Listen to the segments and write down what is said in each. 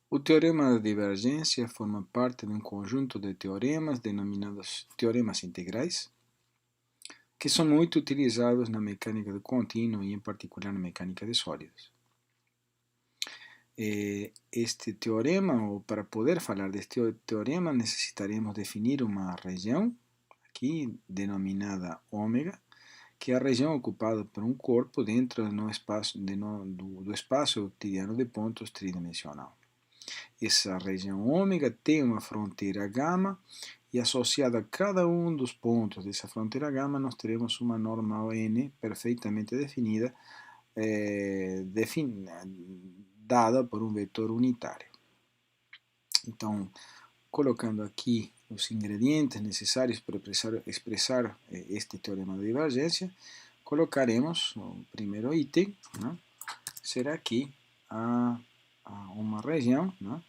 O teorema da divergência forma parte de um conjunto de teoremas denominados teoremas integrais, que são muito utilizados na mecânica do contínuo e, em particular, na mecânica de sólidos. Este teorema, ou para poder falar deste teorema, necessitaremos definir uma região, aqui denominada ômega, que é a região ocupada por um corpo dentro do espaço euclidiano de pontos tridimensional. Essa região ômega tem uma fronteira gama e associada a cada um dos pontos dessa fronteira gama nós teremos uma normal n perfeitamente definida, dada por um vetor unitário. Então, colocando aqui os ingredientes necessários para expressar este teorema de divergência, colocaremos o primeiro item, né? Será aqui uma região, né?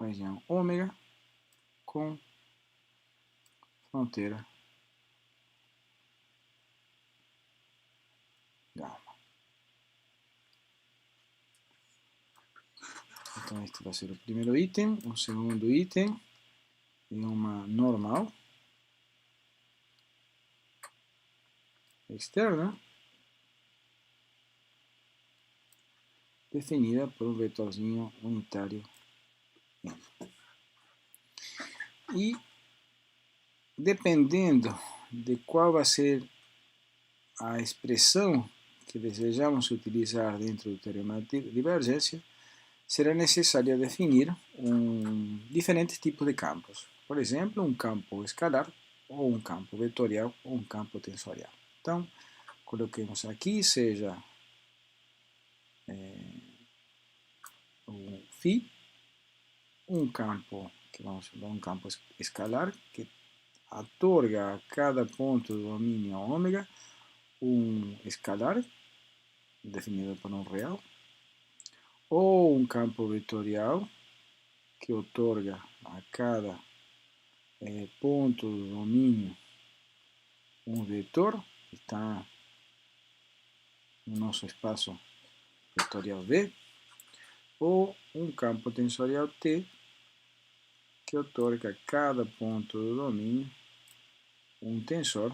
Região ômega com fronteira gama. Então este vai ser o primeiro item. O segundo item é uma normal externa definida por um vetorzinho unitário n. E dependendo de qual vai ser a expressão que desejamos utilizar dentro do teorema de divergência, será necessário definir diferentes tipos de campos. Por exemplo, um campo escalar, ou um campo vetorial, ou um campo tensorial. Então, coloquemos aqui, seja o φ, um campo, que vamos chamar um campo escalar, que atorga a cada ponto do domínio ômega um escalar, definido por um real, ou um campo vetorial, que otorga a cada ponto do domínio um vetor, que está no nosso espaço vetorial V, ou um campo tensorial T, que otorga a cada ponto do domínio um tensor,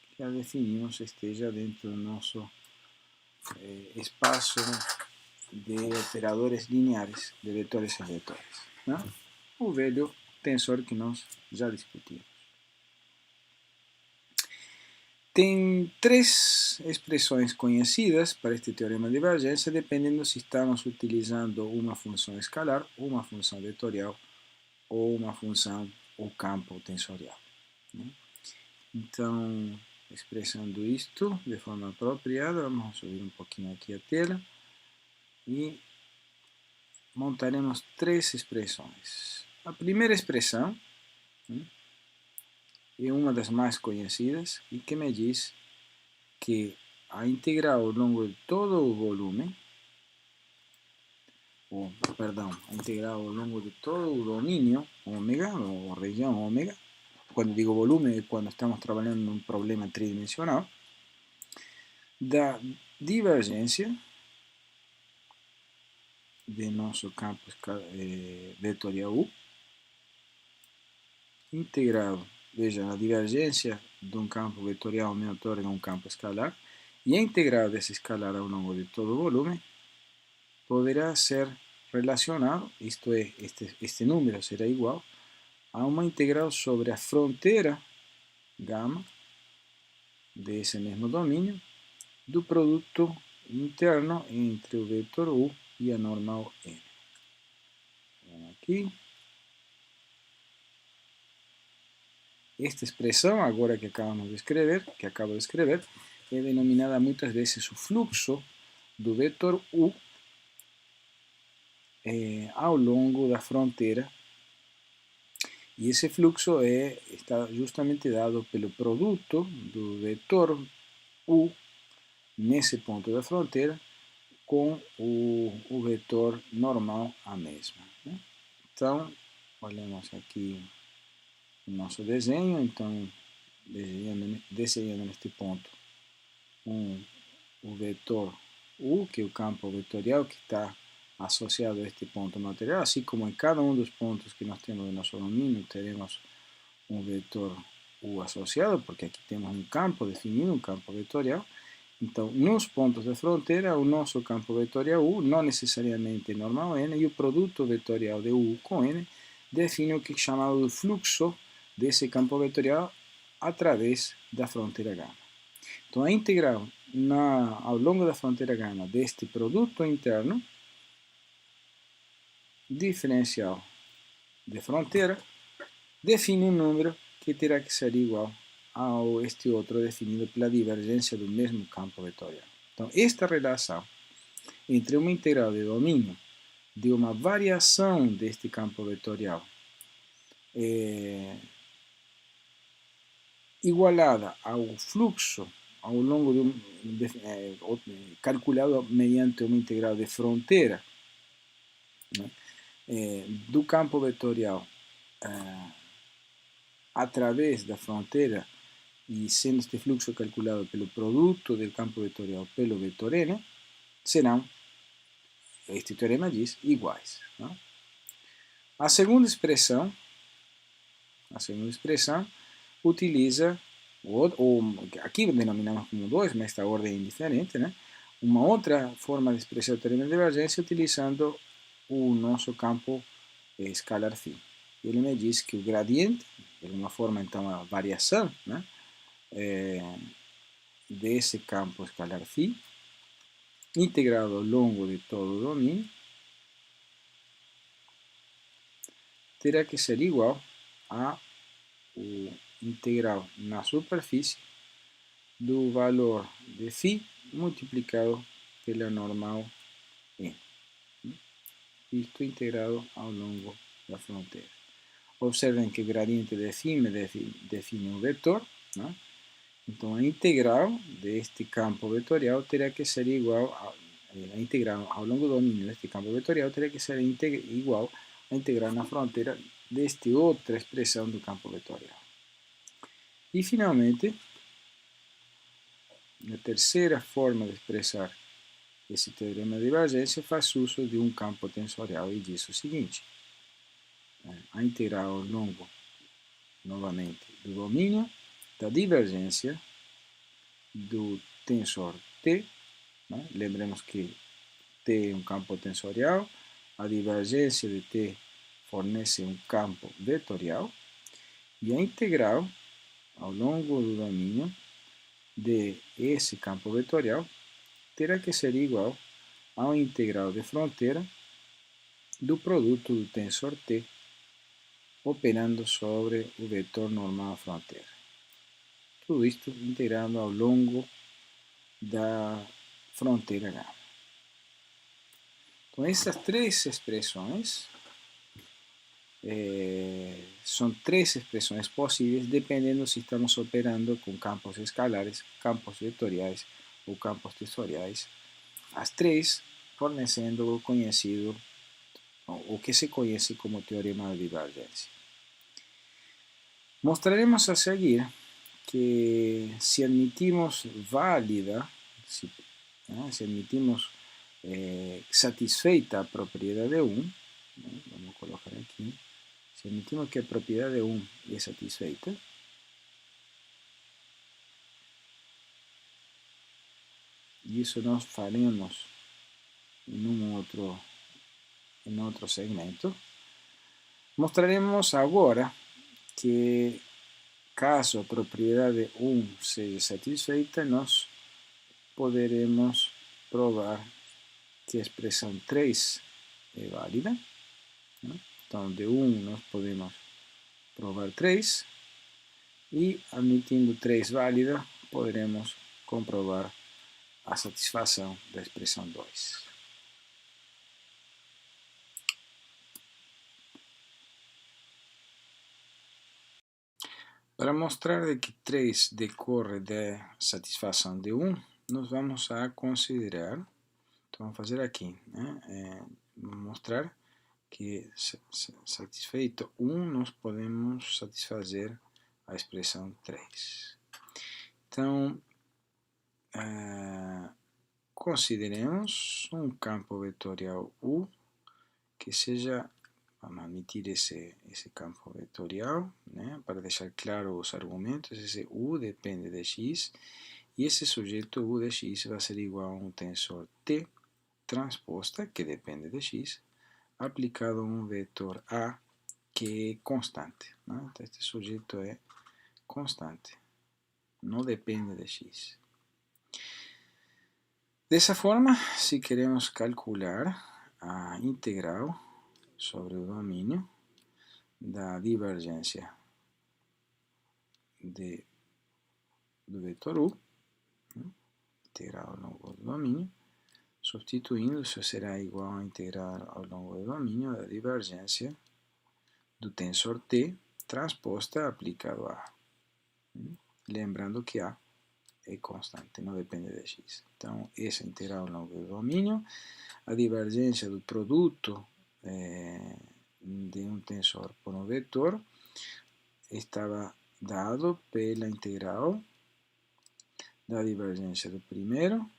que já definimos esteja dentro do nosso espaço de operadores lineares, de vetores e vetores, né? O velho tensor que nós já discutimos. Tem três expressões conhecidas para este teorema de divergência, dependendo se estamos utilizando uma função escalar, uma função vetorial ou uma função ou campo tensorial, né? Então, expressando isto de forma apropriada, vamos subir um pouquinho aqui a tela e montaremos três expressões. A primeira expressão, né, é uma das mais conhecidas e que me diz que a integral ao longo de todo o volume, a integral ao longo de todo o domínio ômega, ou região ômega, quando digo volume é quando estamos trabalhando num problema tridimensional, da divergência de nosso campo vetorial U, integrado, veja, a divergência de um campo vetorial me otorga um campo escalar, e a integral desse escalar ao longo de todo o volume poderá ser relacionado, isto é, este número será igual a uma integral sobre a fronteira gama desse mesmo domínio do produto interno entre o vetor U e a normal N. Aqui. Esta expressão, agora que acabo de escrever, é denominada muitas vezes o fluxo do vetor U ao longo da fronteira. E esse fluxo está justamente dado pelo produto do vetor U nesse ponto da fronteira com o vetor normal a mesma, né? Então, olhamos aqui o nosso desenho. Então, desenhando neste ponto o vetor U, que é o campo vetorial que está associado a este ponto material, assim como em cada um dos pontos que nós temos no nosso domínio, teremos um vetor U associado, porque aqui temos um campo definido, um campo vetorial. Então, nos pontos de fronteira, o nosso campo vetorial U, não necessariamente normal N, e o produto vetorial de U com N define o que é chamado de fluxo desse campo vetorial através da fronteira gama. Então, a integral ao longo da fronteira gama deste produto interno diferencial de fronteira define um número que terá que ser igual a este outro definido pela divergência do mesmo campo vetorial. Então, esta relação entre uma integral de domínio de uma variação deste campo vetorial igualada ao fluxo ao longo calculado mediante uma integral de fronteira, né, do campo vetorial através da fronteira e sendo este fluxo calculado pelo produto do campo vetorial pelo vetor n, serão, este teorema diz, iguais. Não? A segunda expressão utiliza, aqui denominamos como 2, mas esta ordem é indiferente, né? Uma outra forma de expressar o teorema de divergência utilizando o nosso campo escalar φ. Ele me diz que o gradiente, de uma forma então a variação, né, desse campo escalar φ, integrado ao longo de todo o domínio, terá que ser igual a o integral na superfície do valor de φ multiplicado pela normal n. Isto integrado ao longo da fronteira. Observem que o gradiente de φ me define um vetor, né? Então a integral deste campo vetorial terá que ser igual a integral ao longo do domínio deste campo vetorial terá que ser igual a integral na fronteira desta outra expressão do campo vetorial. E finalmente, a terceira forma de expressar esse teorema de divergência faz uso de um campo tensorial e diz o seguinte: a integral ao longo, novamente, do domínio da divergência do tensor T, né? Lembremos que T é um campo tensorial, a divergência de T fornece um campo vetorial, e a integral ao longo do domínio de esse campo vetorial terá que ser igual ao integral de fronteira do produto do tensor T operando sobre o vetor normal à fronteira. Tudo isto integrando ao longo da fronteira gama. Então, essas três expressões são três expressões possíveis dependendo se estamos operando com campos escalares, campos vetoriais ou campos tensoriais. As três fornecendo o conhecido, o que se conhece como teorema de divergência. Mostraremos a seguir que se admitimos válida, se admitimos satisfeita a propriedade 1, vamos colocar aqui, se admitimos que a propriedade 1 é satisfeita, e isso nós faremos em outro segmento, mostraremos agora que caso a propriedade 1 seja satisfeita, nós poderemos provar que a expressão 3 é válida, né? Então, de 1 nós podemos provar 3, e admitindo 3 válida, poderemos comprovar a satisfação da expressão 2. Para mostrar de que 3 decorre da satisfação de 1, nós vamos a considerar, então vamos fazer aqui, né? Mostrar que satisfeito 1, nós podemos satisfazer a expressão 3. Então, consideremos um campo vetorial U que seja, vamos admitir esse campo vetorial, né, para deixar claro os argumentos. Esse U depende de x, e esse sujeito U de x vai ser igual a um tensor T transposta, que depende de x, aplicado a um vetor A, que é constante, né? Então, este sujeito é constante, não depende de x. Dessa forma, se queremos calcular a integral sobre o domínio da divergência do vetor U, né? Integral ao longo do domínio, substituindo, isso será igual a integral ao longo do domínio da divergência do tensor T transposta aplicado a A. Lembrando que A é constante, não depende de x. Então, essa integral ao longo do domínio, a divergência do produto de um tensor por um vetor estava dado pela integral da divergência do primeiro,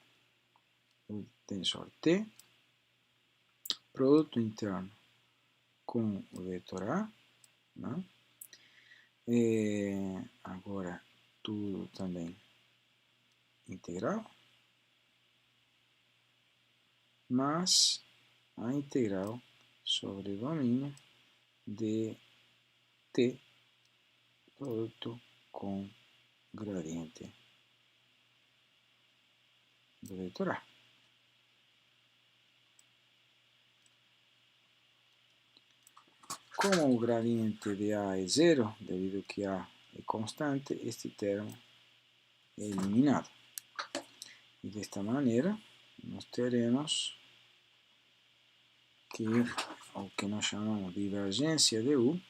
o tensor T, produto interno com o vetor A, né? Agora, tudo também integral, mas a integral sobre o domínio de T produto com gradiente do vetor A. Como o gradiente de A é zero, devido a que A é constante, este termo é eliminado. E desta maneira, nós teremos que o que nós chamamos de divergência de U,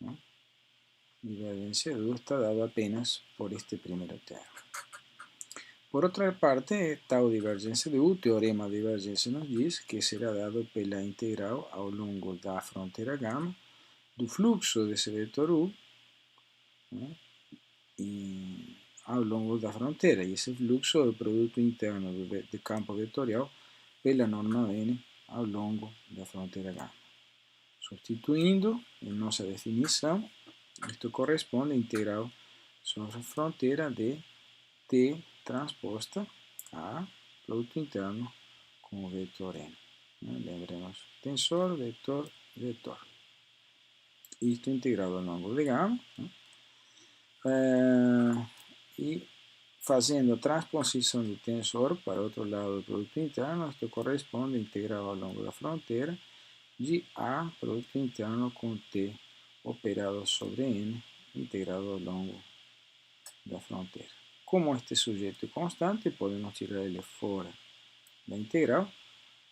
né? Divergência de U está dado apenas por este primeiro termo. Por outra parte, tal divergência de U, o teorema de divergência nos diz que será dado pela integral ao longo da fronteira gama do fluxo desse vetor U, né, e ao longo da fronteira. E esse fluxo é o produto interno do campo vetorial pela norma N ao longo da fronteira gama. Substituindo em nossa definição, isto corresponde à integral sobre a fronteira de T transposta a produto interno com o vetor N. Lembremos, tensor, vetor, vetor. Isto integrado ao longo de gama. E fazendo a transposição do tensor para o outro lado do produto interno, isto corresponde à integral ao longo da fronteira de A, produto interno com T operado sobre N, integrado ao longo da fronteira. Como este sujeito é constante, podemos tirar ele fora da integral,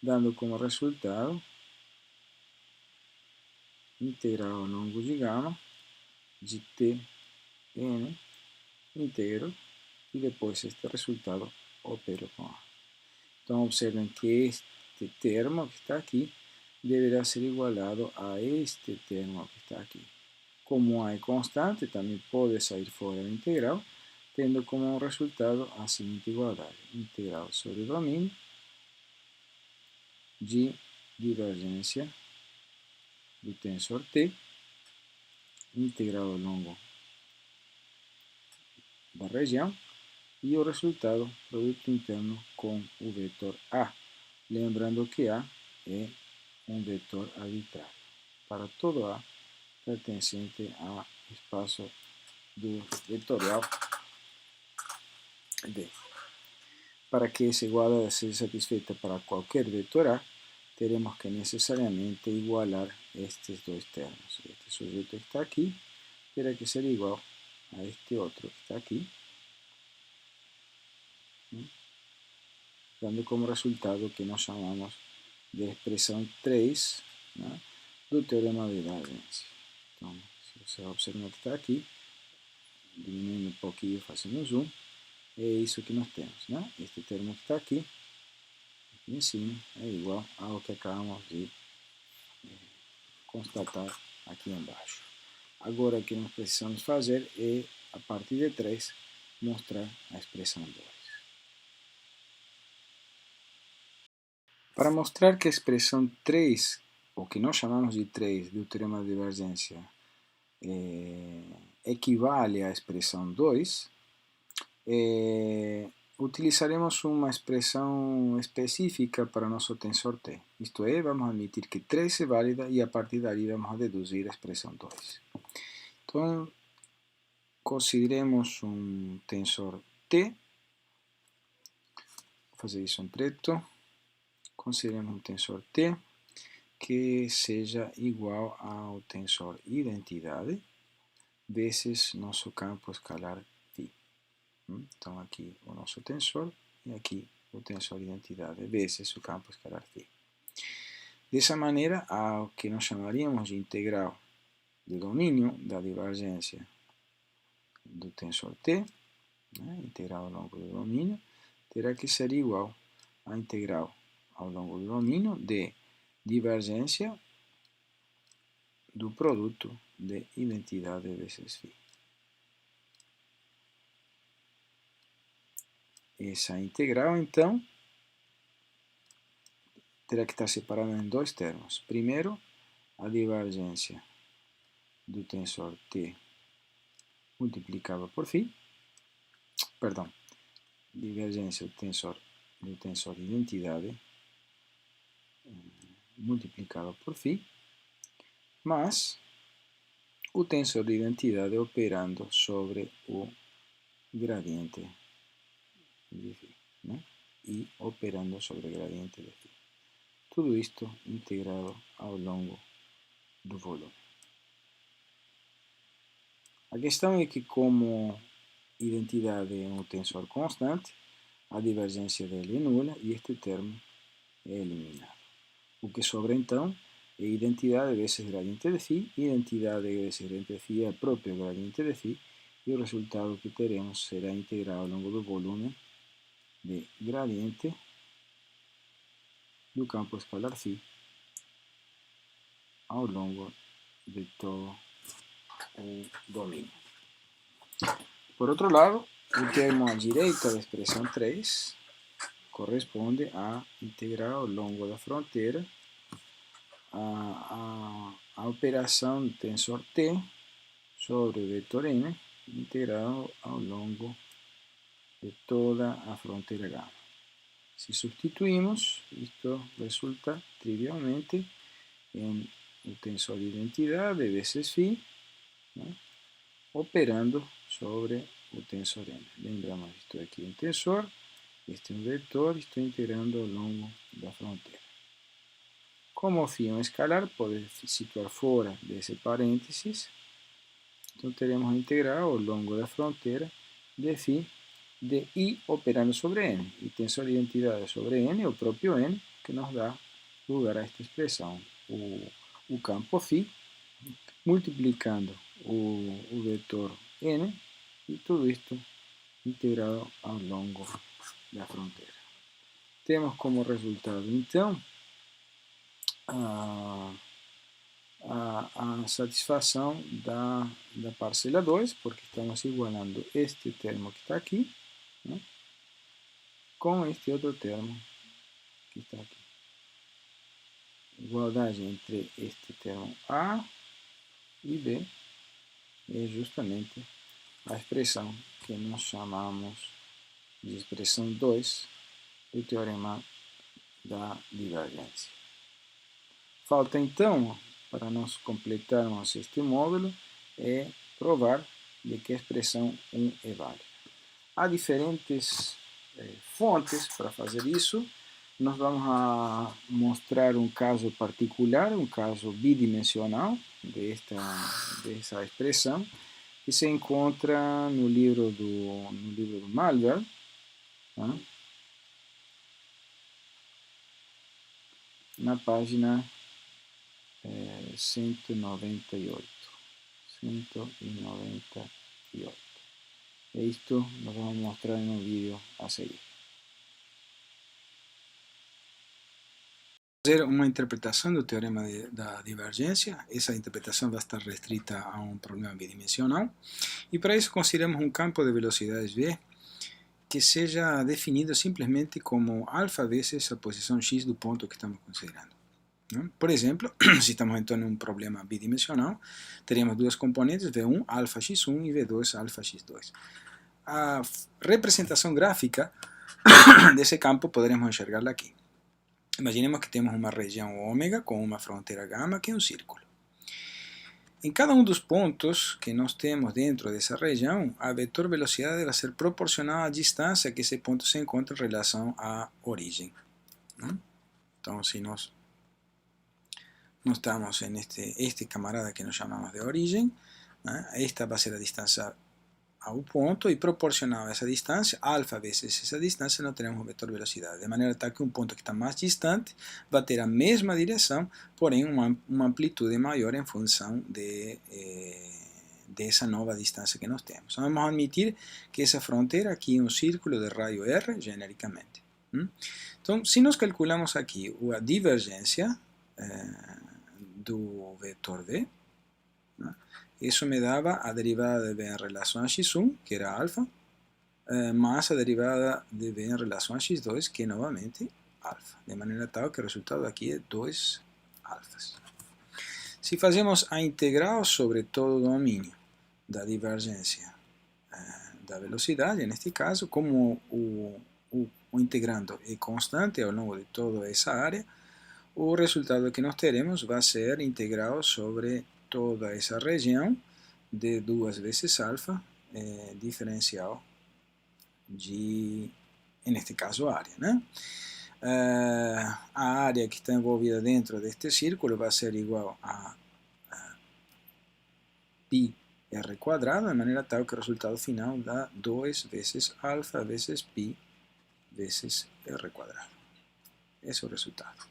dando como resultado integral ao longo de gama de T, N, inteiro, e depois este resultado opero com A. Então, observem que este termo que está aqui deverá ser igualado a este termo que está aqui. Como A é constante, também pode sair fora da integral, tendo como resultado a seguinte igualdade: integral sobre o domínio de divergência do tensor T, integral ao longo da região, e o resultado, produto interno com o vetor A. Lembrando que A é um vetor arbitrário. Para todo A pertencente ao espaço do vetorial D. Para que essa igualdade seja satisfeita para qualquer vetor A, teremos que necessariamente igualar estes dois termos. Este sujeito que está aqui terá que ser igual a este outro que está aqui, dando como resultado o que nós chamamos de expressão 3, né, do teorema de divergência. Então, se você observar que está aqui, diminuindo um pouquinho, fazendo zoom, é isso que nós temos, né? Este termo que está aqui em cima é igual ao que acabamos de constatar aqui embaixo. Agora, o que nós precisamos fazer é, a partir de 3, mostrar a expressão 2. Para mostrar que a expressão 3, o que nós chamamos de 3 do teorema de divergência, equivale à expressão 2, utilizaremos uma expressão específica para nosso tensor T. Isto é, vamos admitir que 3 é válida e a partir dali vamos deduzir a expressão 2. Então, consideremos um tensor T. Vou fazer isso em preto. Consideremos um tensor T que seja igual ao tensor identidade vezes nosso campo escalar φ. Então, aqui o nosso tensor e aqui o tensor identidade vezes o campo escalar φ. Dessa maneira, há o que nós chamaríamos de integral de domínio da divergência do tensor T, integral ao longo do domínio, terá que ser igual à integral ao longo do domínio de divergência do produto de identidade vezes φ. Essa integral, então, terá que estar separada em dois termos. Primeiro, a divergência do tensor T multiplicado por φ, perdão, divergência do tensor identidade multiplicado por φ, mas o tensor de identidade operando sobre o gradiente de φ, e operando sobre o gradiente de φ. Tudo isto integrado ao longo do volume. A questão é que, como identidade é um tensor constante, a divergência dele é nula e este termo é eliminado. O que sobra então é identidade vezes gradiente de φ, identidade vezes gradiente de φ é o próprio gradiente de φ, e o resultado que teremos será integral ao longo do volume de gradiente do campo escalar φ ao longo de todo o domínio. Por outro lado, o termo à direita da expressão 3 corresponde à integral ao longo da fronteira, a operação do tensor T sobre o vetor n integrado ao longo de toda a fronteira gama. Se substituímos, isto resulta trivialmente em o tensor de identidade vezes φ, operando sobre o tensor n. Lembramos, isto aqui é um tensor, este é um vetor, estou integrando ao longo da fronteira. Como φ é um escalar, pode situar fora desse parênteses, então teremos a integral ao longo da fronteira de φ de I operando sobre n. E tensor de identidade sobre n é o próprio n que nos dá lugar a esta expressão. O campo φ multiplicando o vetor n e tudo isto integrado ao longo da fronteira. Temos como resultado, então, a satisfação da parcela 2, porque estamos igualando este termo que está aqui, com este outro termo que está aqui. Igualdade entre este termo A e B é justamente a expressão que nós chamamos de expressão 2 do teorema da divergência. Falta então, para nós completarmos este módulo, é provar de que a expressão 1 é válida. Há diferentes fontes para fazer isso. Nós vamos a mostrar um caso particular, um caso bidimensional dessa expressão, que se encontra no livro do Malvern, na página 198. E isto nós vamos mostrar no vídeo a seguir. Fazer uma interpretação do teorema da divergência. Essa interpretação vai estar restrita a um problema bidimensional. E para isso consideramos um campo de velocidades v que seja definido simplesmente como alfa vezes a posição x do ponto que estamos considerando. Por exemplo, se estamos entrando em um problema bidimensional, teríamos duas componentes, V1 alfa x1 e V2 alfa x2. A representação gráfica desse campo poderemos enxergá-la aqui. Imaginemos que temos uma região ômega com uma fronteira gama que é um círculo. Em cada um dos pontos que nós temos dentro dessa região, a vetor velocidade vai ser proporcional à distância que esse ponto se encontra em relação à origem. Então, se nós estamos en este camarada que nos chamamos de origem, esta vai ser a distância ao ponto, e proporcional a essa distância, alfa vezes essa distância, nós teremos o vetor velocidade, de maneira tal que um ponto que está mais distante vai ter a mesma direção, porém uma amplitude maior em função dessa nova distância que nós temos. Então, vamos admitir que essa fronteira aqui é um círculo de raio R, genericamente. Então, se nós calculamos aqui a divergência do vetor V, isso me dava a derivada de V em relação a x1, que era alfa, mais a derivada de V em relação a x2, que é novamente alfa. De maneira tal que o resultado aqui é 2 alfas. Se fazemos a integral sobre todo o domínio da divergência da velocidade, neste caso, como o integrando é constante ao longo de toda essa área, o resultado que nós teremos vai ser integral sobre toda essa região de 2 vezes alfa, diferencial de, neste caso, área. A área que está envolvida dentro deste círculo vai ser igual a π r quadrado, de maneira tal que o resultado final dá 2 vezes alfa vezes π vezes r quadrado. Esse é o resultado.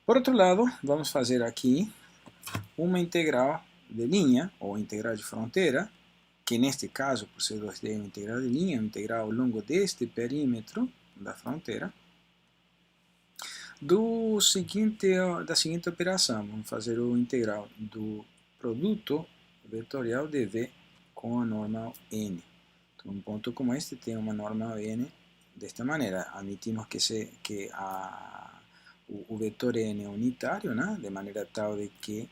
Por outro lado, vamos fazer aqui uma integral de linha, ou integral de fronteira, que neste caso, por ser 2D, é uma integral de linha, uma integral ao longo deste perímetro da fronteira, da seguinte operação. Vamos fazer o integral do produto vetorial de V com a normal N. Então, um ponto como este tem uma normal N desta maneira. Admitimos que o vetor N é unitário, de maneira tal de que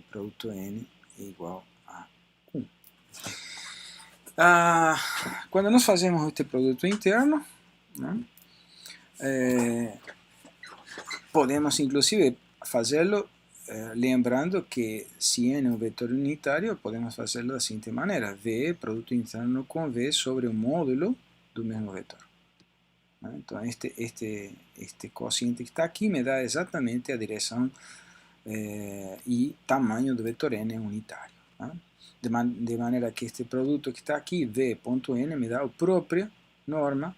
produto N é igual a 1. Quando nós fazemos este produto interno, podemos inclusive fazê-lo lembrando que se N é um vetor unitário, podemos fazê-lo da seguinte maneira: V, produto interno com V sobre o módulo do mesmo vetor. Então, este cociente que está aqui me dá exatamente a direção e tamanho do vetor N unitário. De maneira que este produto que está aqui, V.N, me dá a própria norma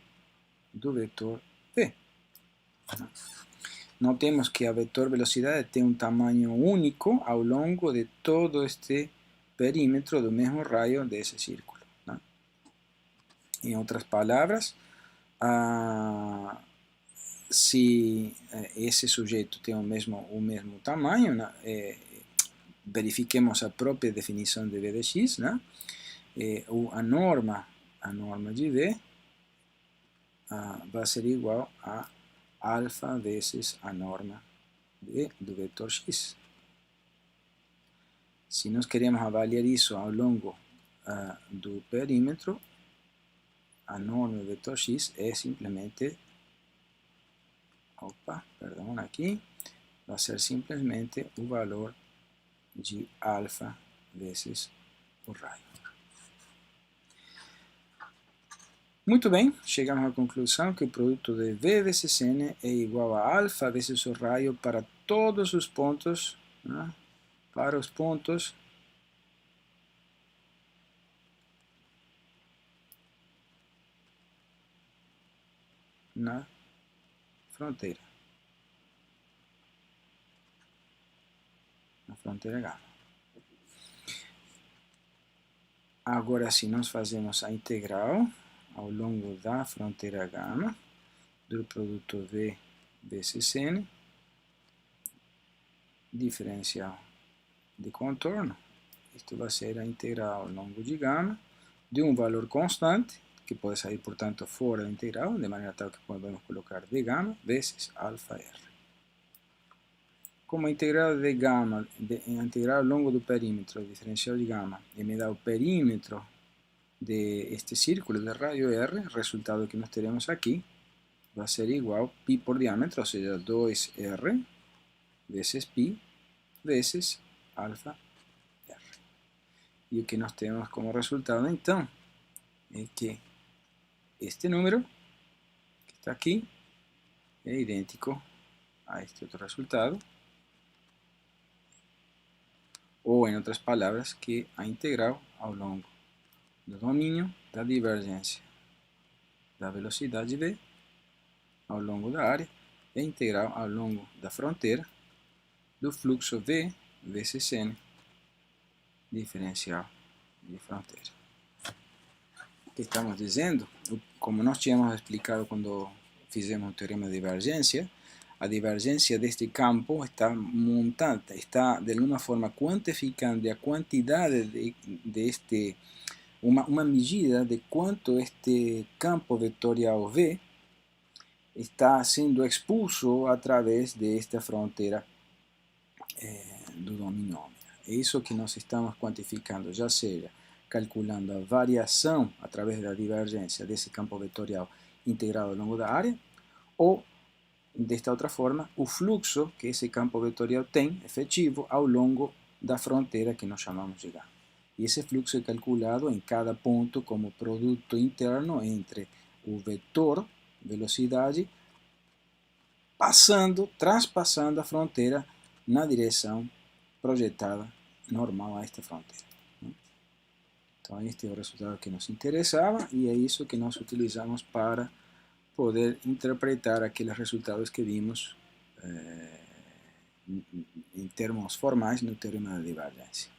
do vetor V. Notemos que a vetor velocidade tem um tamanho único ao longo de todo este perímetro do mesmo raio desse círculo. Em outras palavras, se esse sujeito tem o mesmo tamanho, verifiquemos a própria definição de V de x, a norma de V vai ser igual a alfa vezes a norma do vetor x. Se nós queremos avaliar isso ao longo do perímetro, a norma do vetor x é simplesmente, vai ser simplesmente o valor de alfa vezes o raio. Muito bem, chegamos à conclusão que o produto de V vezes N é igual a alfa vezes o raio para todos os pontos, para os pontos na fronteira. Na fronteira gama. Agora, se nós fazemos a integral ao longo da fronteira gama do produto V vezes N, diferencial de contorno, isto vai ser a integral ao longo de gama de um valor constante, que pode sair, portanto, fora da integral, de maneira tal que podemos colocar d gama vezes alfa r. Como a integral de gama, a integral ao longo do perímetro, o diferencial de gama, e me dá o perímetro de este círculo de radio r, o resultado que nós teremos aqui vai ser igual a π por diâmetro, ou seja, 2r vezes π vezes alfa r. E o que nós temos como resultado, então, é que este número, que está aqui, é idêntico a este outro resultado, ou, em outras palavras, que a integral ao longo do domínio da divergência da velocidade v ao longo da área é integral ao longo da fronteira do fluxo v vezes n, diferencial de fronteira. O que estamos dizendo, como nós tínhamos explicado quando fizemos o teorema de divergência, a divergência deste campo está montada, está de alguma forma quantificando a quantidade de uma medida de quanto este campo vetorial V está sendo expulso através desta fronteira do domínio ômega. É isso que nós estamos quantificando, já seja calculando a variação através da divergência desse campo vetorial integrado ao longo da área, ou, desta outra forma, o fluxo que esse campo vetorial tem, efetivo, ao longo da fronteira que nós chamamos de gama. E esse fluxo é calculado em cada ponto como produto interno entre o vetor, velocidade, transpassando a fronteira na direção projetada normal a esta fronteira. Então, este é o resultado que nos interessava e é isso que nós utilizamos para poder interpretar aqueles resultados que vimos em termos formais no teorema da divergência.